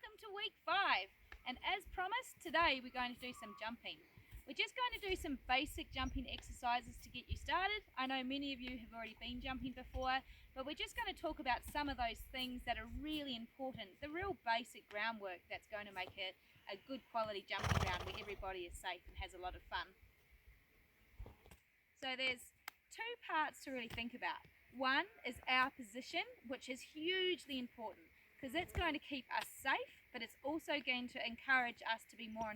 Welcome to week 5, and as promised, today we're going to do some jumping. We're just going to do some basic jumping exercises to get you started. I know many of you have already been jumping before, but we're just going to talk about some of those things that are really important, the real basic groundwork that's going to make it a good quality jumping ground where everybody is safe and has a lot of fun. So there's two parts to really think about. One is our position, which is hugely important because it's going to keep us safe, but it's also going to encourage us to be more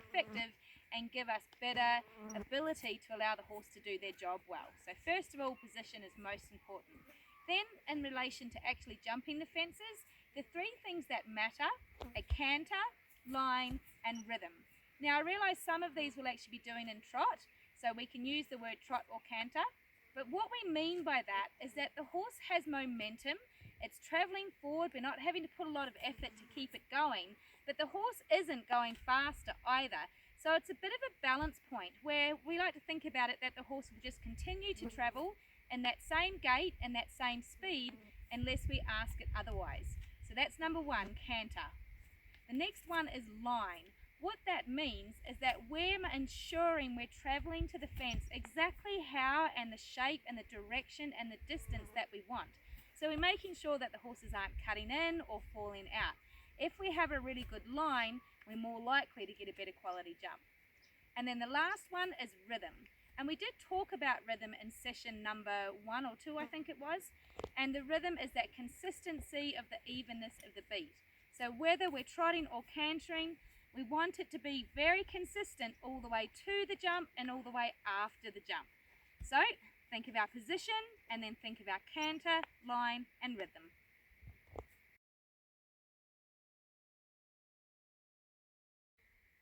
effective and give us better ability to allow the horse to do their job well. So first of all, position is most important. Then in relation to actually jumping the fences, the three things that matter are canter, line and rhythm. Now I realise some of these we'll actually be doing in trot, so we can use the word trot or canter, but what we mean by that is that the horse has momentum. It's travelling forward, we're not having to put a lot of effort to keep it going, but the horse isn't going faster either. So it's a bit of a balance point where we like to think about it that the horse will just continue to travel in that same gait and that same speed unless we ask it otherwise. So that's number one, canter. The next one is line. What that means is that we're ensuring we're travelling to the fence exactly how and the shape and the direction and the distance that we want. So we're making sure that the horses aren't cutting in or falling out. If we have a really good line, we're more likely to get a better quality jump. And then the last one is rhythm. And we did talk about rhythm in session number 1 or 2, I think it was. And the rhythm is that consistency of the evenness of the beat. So whether we're trotting or cantering, we want it to be very consistent all the way to the jump and all the way after the jump. So think of our position and then think of our canter, line and rhythm.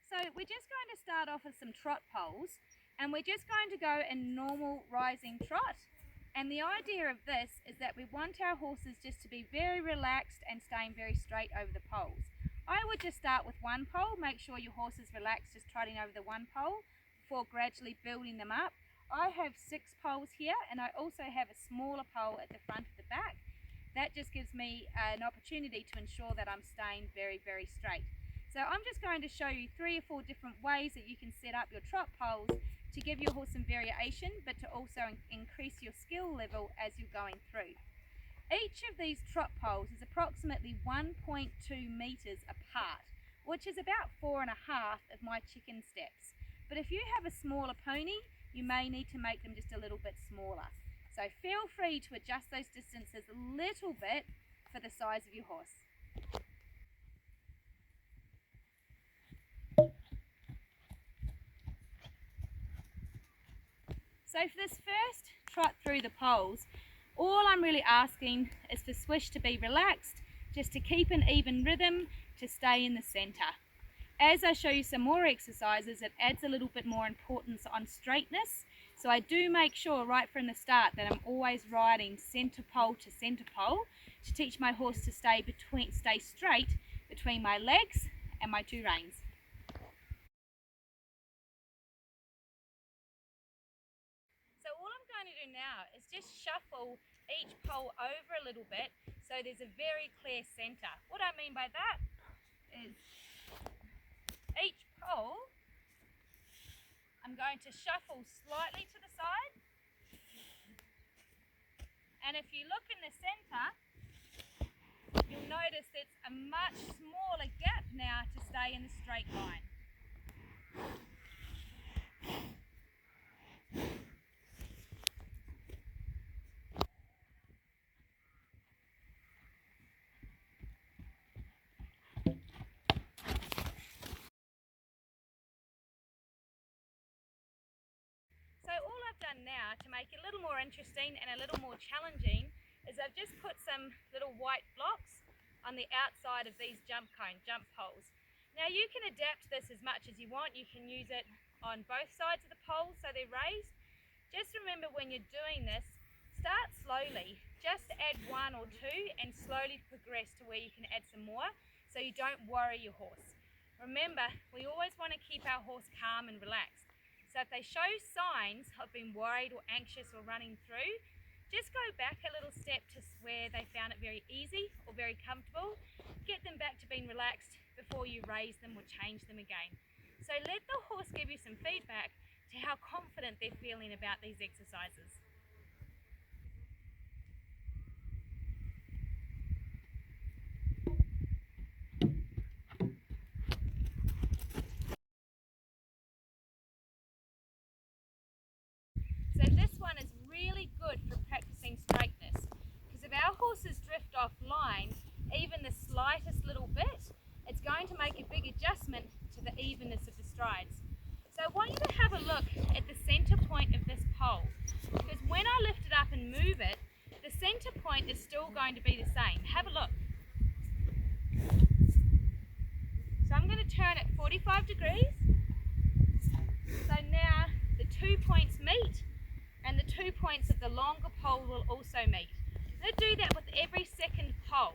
So we're just going to start off with some trot poles, and we're just going to go in normal rising trot. And the idea of this is that we want our horses just to be very relaxed and staying very straight over the poles. I would just start with one pole, make sure your horse is relaxed just trotting over the one pole before gradually building them up. I have 6 poles here, and I also have a smaller pole at the front of the back. That just gives me an opportunity to ensure that I'm staying very, very straight. So I'm just going to show you 3 or 4 different ways that you can set up your trot poles to give your horse some variation, but to also increase your skill level as you're going through. Each of these trot poles is approximately 1.2 metres apart, which is about 4.5 of my chicken steps. But if you have a smaller pony, you may need to make them just a little bit smaller. So feel free to adjust those distances a little bit for the size of your horse. So for this first trot through the poles, all I'm really asking is for Swish to be relaxed, just to keep an even rhythm, to stay in the centre. As I show you some more exercises, it adds a little bit more importance on straightness. So I do make sure right from the start that I'm always riding centre pole to teach my horse to stay straight between my legs and my 2 reins. So all I'm going to do now is just shuffle each pole over a little bit so there's a very clear centre. What I mean by that is each pole I'm going to shuffle slightly to the side, and if you look in the centre you'll notice it's a much smaller gap now to stay in the straight line. So all I've done now to make it a little more interesting and a little more challenging is I've just put some little white blocks on the outside of these jump poles. Now you can adapt this as much as you want. You can use it on both sides of the poles so they're raised. Just remember when you're doing this, start slowly. Just add 1 or 2 and slowly progress to where you can add some more so you don't worry your horse. Remember, we always want to keep our horse calm and relaxed. So if they show signs of being worried or anxious or running through, just go back a little step to where they found it very easy or very comfortable. Get them back to being relaxed before you raise them or change them again. So let the horse give you some feedback to how confident they're feeling about these exercises. So this one is really good for practicing straightness, because if our horses drift offline even the slightest little bit, it's going to make a big adjustment to the evenness of the strides. So I want you to have a look at the center point of this pole, because when I lift it up and move it, the center point is still going to be the same. Have a look. So I'm going to turn it 45 degrees. So now the 2 points meet, and the 2 points of the longer pole will also meet. I'm going to do that with every second pole.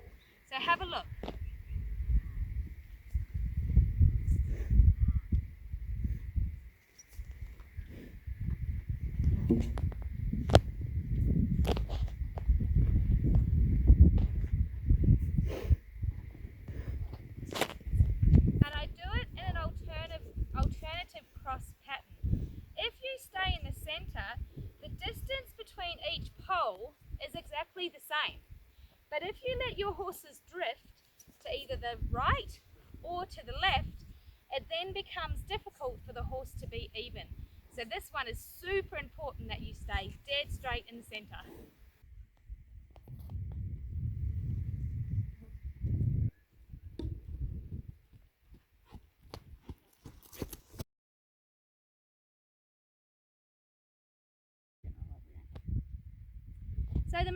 So have a look. And I do it in an alternative cross pattern. If you stay in the center, the distance between each pole is exactly the same. But if you let your horses drift to either the right or to the left, it then becomes difficult for the horse to be even. So this one is super important that you stay dead straight in the center. So the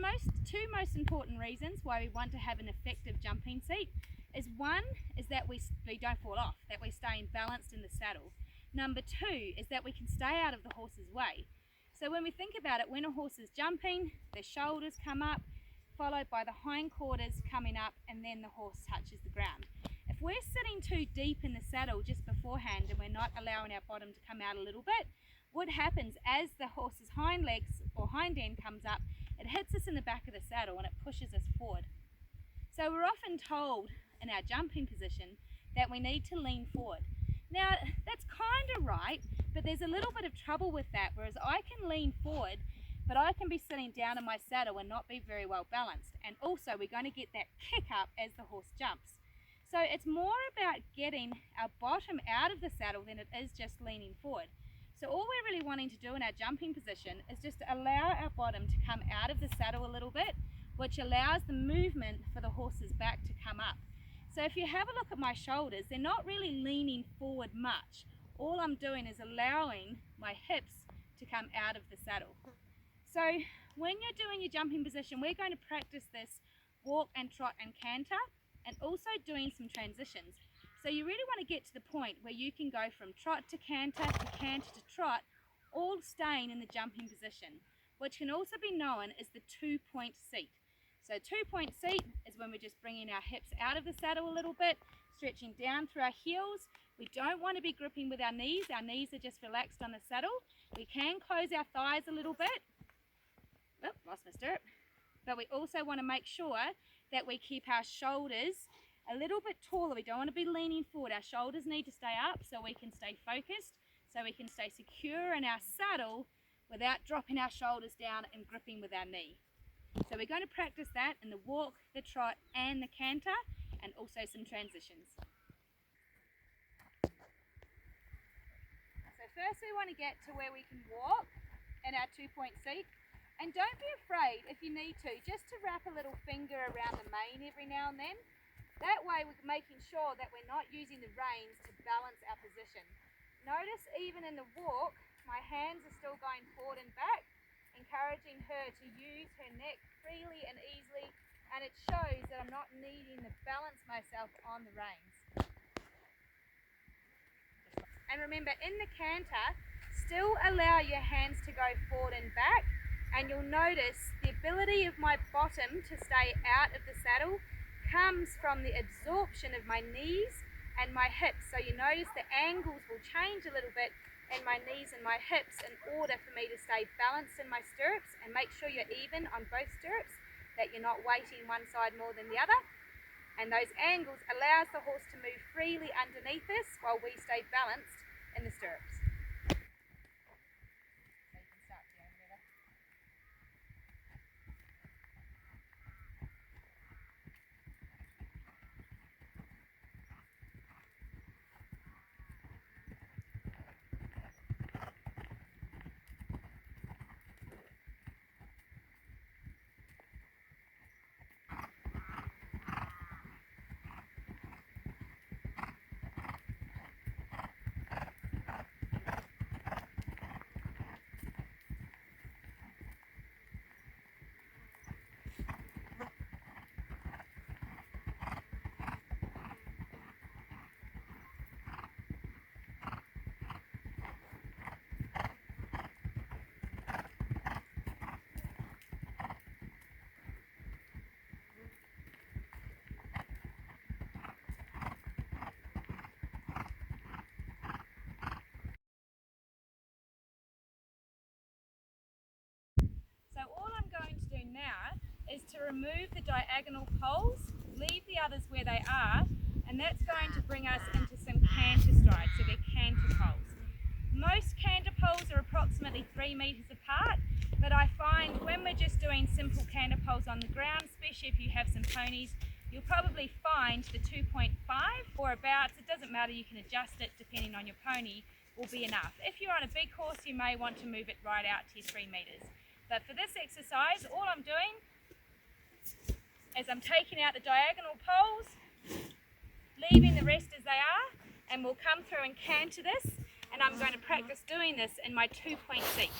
two most important reasons why we want to have an effective jumping seat is one is that we don't fall off, that we stay balanced in the saddle. Number two is that we can stay out of the horse's way. So when we think about it, when a horse is jumping, the shoulders come up, followed by the hindquarters coming up, and then the horse touches the ground. If we're sitting too deep in the saddle just beforehand and we're not allowing our bottom to come out a little bit, what happens as the horse's hind legs or hind end comes up, it hits us in the back of the saddle and it pushes us forward. So we're often told in our jumping position that we need to lean forward. Now that's kind of right, but there's a little bit of trouble with that, whereas I can lean forward, but I can be sitting down in my saddle and not be very well balanced. And also we're going to get that kick up as the horse jumps. So it's more about getting our bottom out of the saddle than it is just leaning forward. So all we're really wanting to do in our jumping position is just to allow our bottom to come out of the saddle a little bit, which allows the movement for the horse's back to come up. So if you have a look at my shoulders, they're not really leaning forward much. All I'm doing is allowing my hips to come out of the saddle. So when you're doing your jumping position, we're going to practice this walk and trot and canter, and also doing some transitions. So you really want to get to the point where you can go from trot to canter to trot, all staying in the jumping position, which can also be known as the 2-point seat. So 2-point seat is when we're just bringing our hips out of the saddle a little bit, stretching down through our heels. We don't want to be gripping with our knees are just relaxed on the saddle. We can close our thighs a little bit. Oh, lost my stirrup. But we also want to make sure that we keep our shoulders a little bit taller. We don't want to be leaning forward. Our shoulders need to stay up so we can stay focused, so we can stay secure in our saddle without dropping our shoulders down and gripping with our knee. So we're going to practice that in the walk, the trot and the canter, and also some transitions. So first we want to get to where we can walk in our 2-point seat. And don't be afraid if you need to, just to wrap a little finger around the mane every now and then. That way we're making sure that we're not using the reins to balance our position. Notice even in the walk, my hands are still going forward and back, encouraging her to use her neck freely and easily, and it shows that I'm not needing to balance myself on the reins. And remember, in the canter, still allow your hands to go forward and back, and you'll notice the ability of my bottom to stay out of the saddle comes from the absorption of my knees and my hips. So you notice the angles will change a little bit and my knees and my hips in order for me to stay balanced in my stirrups, and make sure you're even on both stirrups, that you're not weighting one side more than the other. And those angles allows the horse to move freely underneath us while we stay balanced in the stirrups. So all I'm going to do now is to remove the diagonal poles, leave the others where they are, and that's going to bring us into some canter strides, so they're canter poles. Most canter poles are approximately 3 metres apart, but I find when we're just doing simple canter poles on the ground, especially if you have some ponies, you'll probably find the 2.5 or abouts, it doesn't matter, you can adjust it depending on your pony, will be enough. If you're on a big horse, you may want to move it right out to your 3 metres. But for this exercise, all I'm doing is I'm taking out the diagonal poles, leaving the rest as they are, and we'll come through and canter this, and I'm going to practice doing this in my 2-point seat.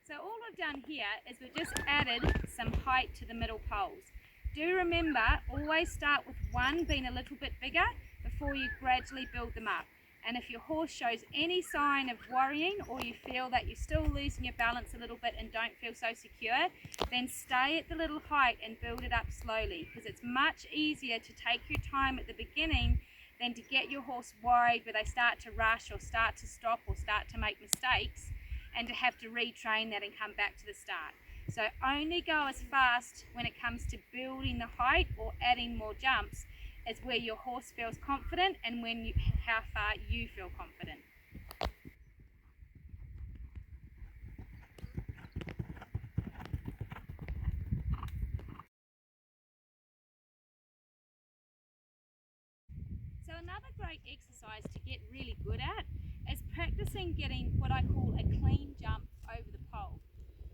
So all we've done here is we've just added some height to the middle poles. Do remember, always start with one being a little bit bigger before you gradually build them up. And if your horse shows any sign of worrying, or you feel that you're still losing your balance a little bit and don't feel so secure, then stay at the little height and build it up slowly, because it's much easier to take your time at the beginning than to get your horse worried where they start to rush or start to stop or start to make mistakes, and to have to retrain that and come back to the start. So only go as fast when it comes to building the height or adding more jumps as where your horse feels confident and how far you feel confident. So another great exercise to get really good at is practicing getting what I call a clean jump over the pole.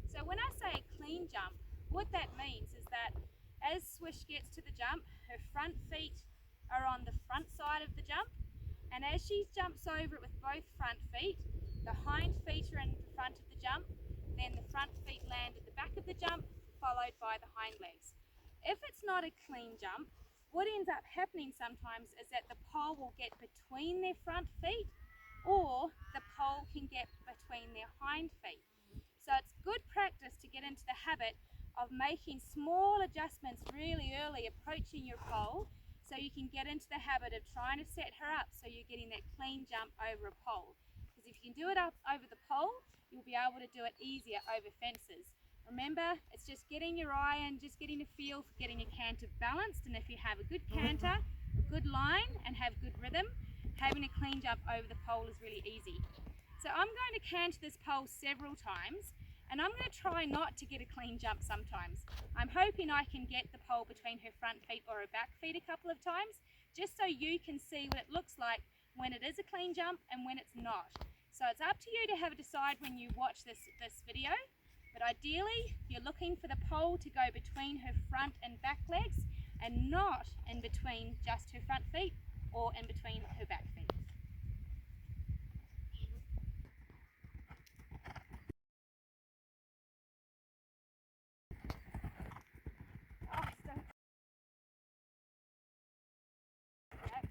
So when I say a clean jump, what that means is that as Swish gets to the jump, her front feet are on the front side of the jump, and as she jumps over it with both front feet, the hind feet are in the front of the jump, then the front feet land at the back of the jump, followed by the hind legs. If it's not a clean jump, what ends up happening sometimes is that the pole will get between their front feet, or the pole can get between their hind feet. So it's good practice to get into the habit of making small adjustments really early approaching your pole, so you can get into the habit of trying to set her up so you're getting that clean jump over a pole. Because if you can do it up over the pole, you'll be able to do it easier over fences. Remember, it's just getting your eye and just getting a feel for getting your canter balanced, and if you have a good canter, a good line, and have good rhythm, having a clean jump over the pole is really easy. So I'm going to canter this pole several times, and I'm going to try not to get a clean jump sometimes. I'm hoping I can get the pole between her front feet or her back feet a couple of times, just so you can see what it looks like when it is a clean jump and when it's not. So it's up to you to have a decide when you watch this video, but ideally you're looking for the pole to go between her front and back legs, and not in between just her front feet or in between her back feet.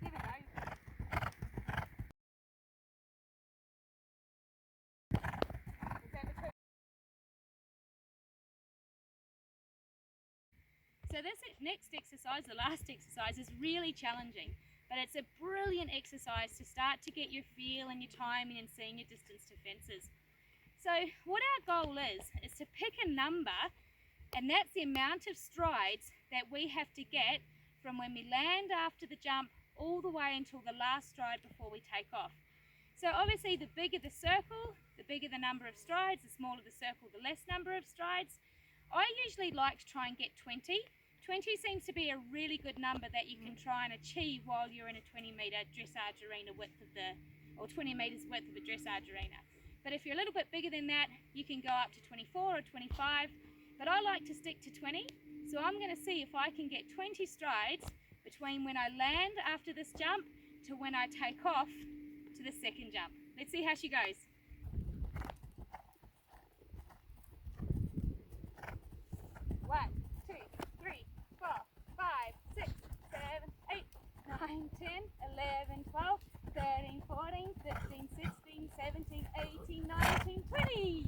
Give it a go. So this next exercise, the last exercise, is really challenging, but it's a brilliant exercise to start to get your feel and your timing and seeing your distance to fences. So what our goal is to pick a number, and that's the amount of strides that we have to get from when we land after the jump all the way until the last stride before we take off. So obviously the bigger the circle, the bigger the number of strides, the smaller the circle, the less number of strides. I usually like to try and get 20. 20 seems to be a really good number that you can try and achieve while you're in a 20-metre dressage arena width of or 20 metres width of a dressage arena. But if you're a little bit bigger than that, you can go up to 24 or 25. But I like to stick to 20, so I'm going to see if I can get 20 strides between when I land after this jump to when I take off to the second jump. Let's see how she goes. 1, 2, 3, 4, 5, 6, 7, 8, 9, 10, 11, 12, 13, 14, 15, 16, 17, 18, 19, 20.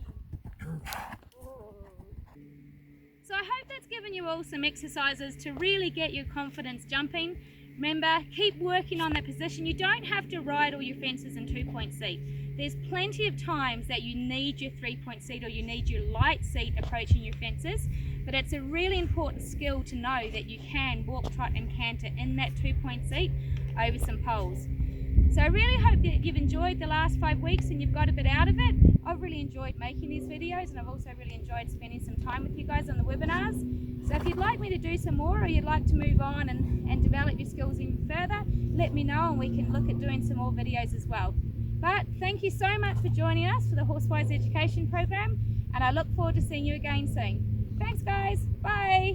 So I hope that's given you all some exercises to really get your confidence jumping. Remember, keep working on that position. You don't have to ride all your fences in 2-point seat. There's plenty of times that you need your 3-point seat or you need your light seat approaching your fences, but it's a really important skill to know that you can walk, trot and canter in that 2-point seat over some poles. So I really hope that you've enjoyed the last 5 weeks and you've got a bit out of it. I've really enjoyed making these videos, and I've also really enjoyed spending some time with you guys on the webinars. So if you'd like me to do some more, or you'd like to move on and develop your skills even further, let me know and we can look at doing some more videos as well. But thank you so much for joining us for the Horsewyse Education Program, and I look forward to seeing you again soon. Thanks guys.